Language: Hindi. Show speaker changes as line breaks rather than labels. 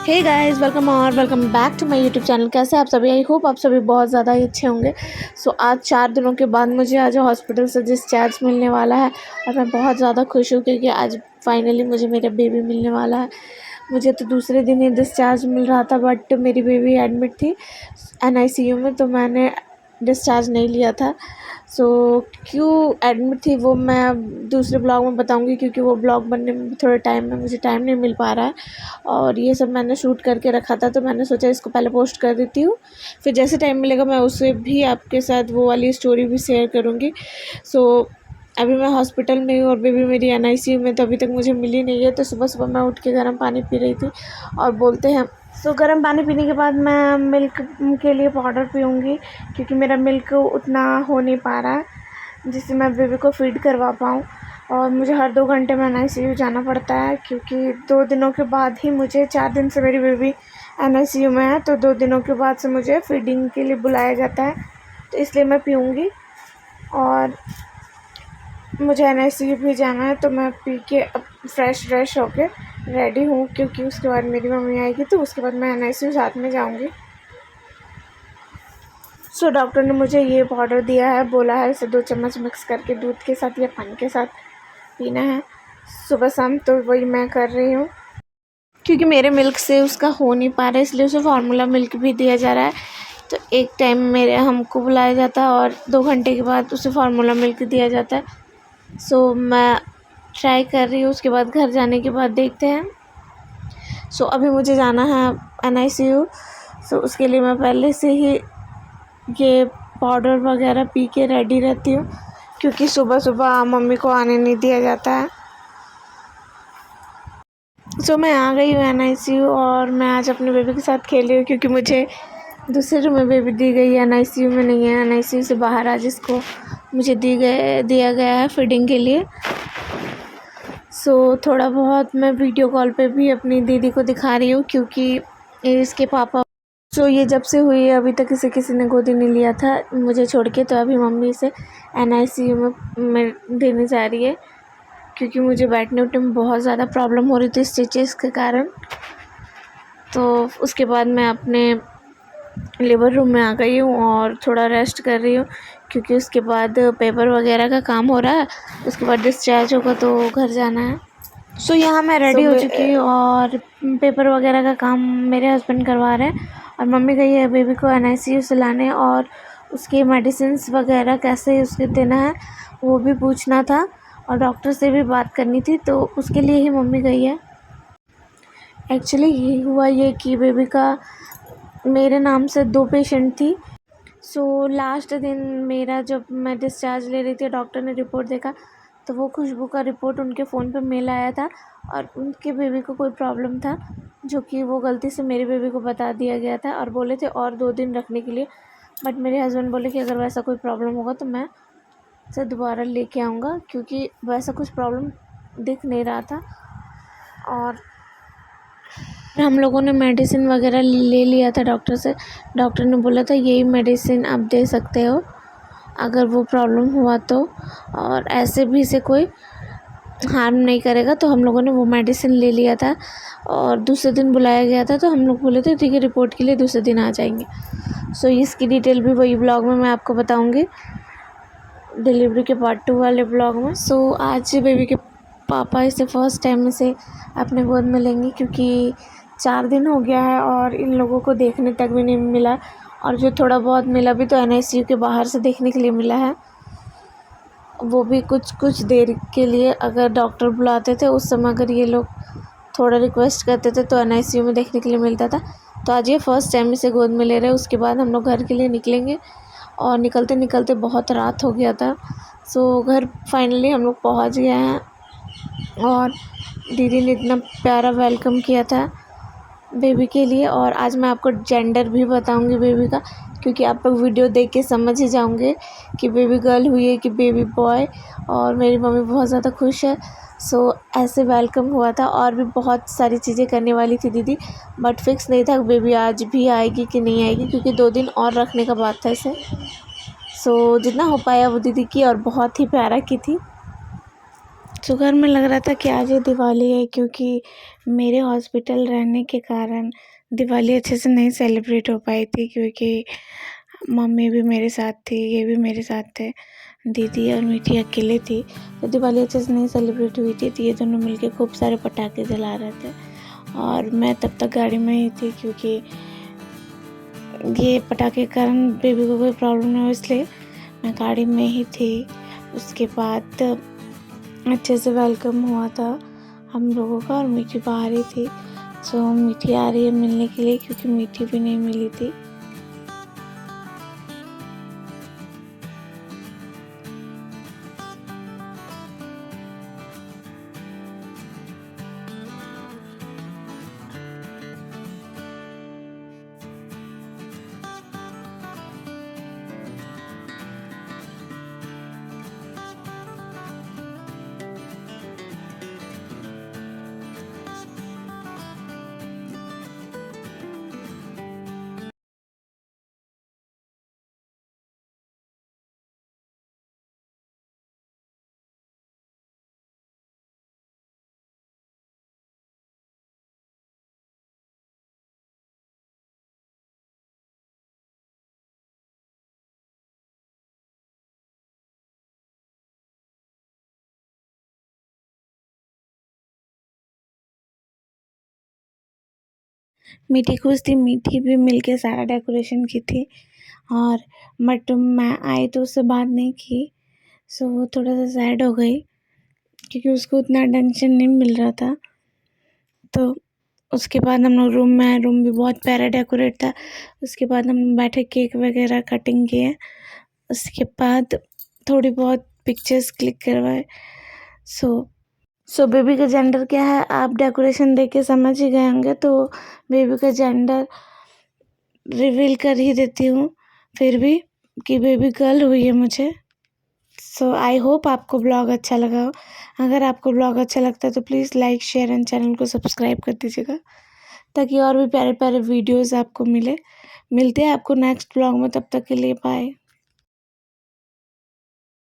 Hey guys, welcome back to my YouTube channel. कैसे आप सभी? आई होप आप सभी बहुत ज़्यादा ही अच्छे होंगे। आज 4 दिनों के बाद मुझे आज हॉस्पिटल से डिस्चार्ज मिलने वाला है और मैं बहुत ज़्यादा खुश हूँ क्योंकि आज फाइनली मुझे मेरा बेबी मिलने वाला है। मुझे तो दूसरे दिन ही डिस्चार्ज मिल रहा था, बट मेरी बेबी एडमिट थी एनआईसीयू में, तो मैंने डिस्चार्ज नहीं लिया था। क्यों एडमिट थी वो मैं दूसरे ब्लॉग में बताऊंगी, क्योंकि वो ब्लॉग बनने में थोड़े टाइम में मुझे टाइम नहीं मिल पा रहा है और ये सब मैंने शूट करके रखा था, तो मैंने सोचा इसको पहले पोस्ट कर देती हूँ। फिर जैसे टाइम मिलेगा मैं उससे भी आपके साथ वो वाली स्टोरी भी शेयर करूँगी। अभी मैं हॉस्पिटल में हूँ और बेबी मेरी एनआईसीयू में, तो अभी तक मुझे मिली नहीं है। तो सुबह सुबह मैं उठ के गर्म पानी पी रही थी और बोलते हैं गर्म पानी पीने के बाद मैं मिल्क के लिए पाउडर पीऊँगी, क्योंकि मेरा मिल्क उतना हो नहीं पा रहा है जिससे मैं बेबी को फीड करवा पाऊँ। और मुझे हर 2 घंटे में एनआईसीयू जाना पड़ता है, क्योंकि 2 दिनों के बाद ही मुझे 4 दिन से मेरी बेबी एनआईसीयू में है, तो 2 दिनों के बाद से मुझे फीडिंग के लिए बुलाया जाता है, तो इसलिए मैं पीऊँगी। और मुझे एनआईसीयू भी जाना है, तो मैं पी के अब फ्रेश होके रेडी हूँ, क्योंकि उसके बाद मेरी मम्मी आएगी, तो उसके बाद मैं एनआईसीयू साथ में जाऊँगी। डॉक्टर ने मुझे ये पाउडर दिया है, बोला है इसे 2 चम्मच मिक्स करके दूध के साथ या पानी के साथ पीना है सुबह शाम, तो वही मैं कर रही हूँ। क्योंकि मेरे मिल्क से उसका हो नहीं पा रहा है, इसलिए उसे फार्मूला मिल्क भी दिया जा रहा है। तो एक टाइम मेरे हमको बुलाया जाता है और 2 घंटे के बाद उसे फार्मूला मिल्क दिया जाता है। मैं ट्राई कर रही हूँ, उसके बाद घर जाने के बाद देखते हैं। अभी मुझे जाना है एनआईसीयू, उसके लिए मैं पहले से ही ये पाउडर वगैरह पी के रेडी रहती हूँ, क्योंकि सुबह सुबह मम्मी को आने नहीं दिया जाता है। मैं आ गई हूँ एनआईसीयू और मैं आज अपने बेबी के साथ खेल रही हूँ, क्योंकि मुझे दूसरे रूम में बेबी दी गई है, एनआईसीयू में नहीं है। एनआईसीयू से बाहर आज इसको मुझे दिया गया है फीडिंग के लिए। थोड़ा बहुत मैं वीडियो कॉल पे भी अपनी दीदी को दिखा रही हूँ, क्योंकि इसके पापा ये जब से हुई है अभी तक इसे किसी ने गोदी नहीं लिया था मुझे छोड़ के, तो अभी मम्मी इसे एनआईसीयू में देने जा रही है, क्योंकि मुझे बैठने उठने में बहुत ज़्यादा प्रॉब्लम हो रही थी स्टिचेस के कारण। तो उसके बाद मैं अपने लेबर रूम में आ गई हूँ और थोड़ा रेस्ट कर रही हूँ, क्योंकि उसके बाद पेपर वगैरह का काम हो रहा है, उसके बाद डिस्चार्ज होगा तो घर जाना है। यहाँ मैं रेडी हो चुकी हूँ और पेपर वगैरह का काम मेरे हस्बैंड करवा रहे हैं और मम्मी गई है बेबी को एनआईसीयू से लाने, और उसके मेडिसिन्स वगैरह कैसे उसके देना है वो भी पूछना था और डॉक्टर से भी बात करनी थी, तो उसके लिए ही मम्मी गई है। एक्चुअली ये हुआ ये कि बेबी का मेरे नाम से 2 पेशेंट थी। लास्ट दिन मेरा जब मैं डिस्चार्ज ले रही थी, डॉक्टर ने रिपोर्ट देखा तो वो खुशबू का रिपोर्ट उनके फ़ोन पे मेल आया था और उनके बेबी को कोई प्रॉब्लम था, जो कि वो गलती से मेरे बेबी को बता दिया गया था और बोले थे और 2 दिन रखने के लिए। बट मेरे हस्बैंड बोले कि अगर वैसा कोई प्रॉब्लम होगा तो मैं से दोबारा लेके आऊँगा, क्योंकि वैसा कुछ प्रॉब्लम दिख नहीं रहा था। और हम लोगों ने मेडिसिन वगैरह ले लिया था डॉक्टर से। डॉक्टर ने बोला था यही मेडिसिन आप दे सकते हो अगर वो प्रॉब्लम हुआ तो, और ऐसे भी इसे कोई हार्म नहीं करेगा, तो हम लोगों ने वो मेडिसिन ले लिया था। और दूसरे दिन बुलाया गया था, तो हम लोग बोले थे ठीक है रिपोर्ट के लिए दूसरे दिन आ जाएंगे। इसकी डिटेल भी वही ब्लॉग में मैं आपको बताऊंगी, डिलीवरी के पार्ट 2 वाले ब्लॉग में। आज बेबी के पापा इसे फ़र्स्ट टाइम इसे अपने गोद में लेंगे, क्योंकि 4 दिन हो गया है और इन लोगों को देखने तक भी नहीं मिला, और जो थोड़ा बहुत मिला भी तो एनआईसीयू के बाहर से देखने के लिए मिला है, वो भी कुछ देर के लिए। अगर डॉक्टर बुलाते थे उस समय अगर ये लोग थोड़ा रिक्वेस्ट करते थे तो एनआईसीयू में देखने के लिए मिलता था। तो आज ये फ़र्स्ट टाइम इसे गोद में ले रहे हैं। उसके बाद हम लोग घर के लिए निकलेंगे और निकलते निकलते बहुत रात हो गया था। घर फाइनली हम लोग पहुँच गए हैं और दीदी ने इतना प्यारा वेलकम किया था बेबी के लिए। और आज मैं आपको जेंडर भी बताऊंगी बेबी का, क्योंकि आप लोग वीडियो देख के समझ ही जाओगे कि बेबी गर्ल हुई है कि बेबी बॉय, और मेरी मम्मी बहुत ज़्यादा खुश है। ऐसे वेलकम हुआ था और भी बहुत सारी चीज़ें करने वाली थी दीदी, बट फिक्स नहीं था बेबी आज भी आएगी कि नहीं आएगी, क्योंकि 2 दिन और रखने का बात था इसे। जितना हो पाया वो दीदी की और बहुत ही प्यारा की थी। सो घर में लग रहा था कि आज ही दिवाली है, क्योंकि मेरे हॉस्पिटल रहने के कारण दिवाली अच्छे से नहीं सेलिब्रेट हो पाई थी, क्योंकि मम्मी भी मेरे साथ थी, ये भी मेरे साथ थे, दीदी और मीठी अकेले थी, तो दिवाली अच्छे से नहीं सेलिब्रेट हुई थी। तो ये दोनों मिलके खूब सारे पटाखे जला रहे थे और मैं तब तक गाड़ी में ही थी, क्योंकि ये पटाखे के कारण बेबी को कोई प्रॉब्लम ना हो, इसलिए मैं गाड़ी में ही थी। उसके बाद अच्छे से वेलकम हुआ था हम लोगों का और मीठी बाहर ही थी। सो मीठी आ रही है मिलने के लिए, क्योंकि मीठी भी नहीं मिली थी। मीठी खुश थी, मीठी भी मिलके सारा डेकोरेशन की थी। और बट मैं आई तो उससे बात नहीं की, सो वो थोड़ा सा सैड हो गई, क्योंकि उसको उतना अटेंशन नहीं मिल रहा था। तो उसके बाद हम लोग रूम में आए, रूम भी बहुत प्यारा डेकोरेट था। उसके बाद हम बैठे, केक वगैरह कटिंग किए, उसके बाद थोड़ी बहुत पिक्चर्स क्लिक करवाए। सो बेबी का जेंडर क्या है आप डेकोरेशन देख के समझ ही गए होंगे, तो बेबी का जेंडर रिवील कर ही देती हूँ फिर भी, कि बेबी गर्ल हुई है मुझे। सो आई होप आपको ब्लॉग अच्छा लगा हो। अगर आपको ब्लॉग अच्छा लगता है तो please like share and channel को सब्सक्राइब कर दीजिएगा, ताकि और भी प्यारे प्यारे वीडियोज़ आपको मिलते हैं आपको नेक्स्ट ब्लॉग में। तब तक के लिए बाय।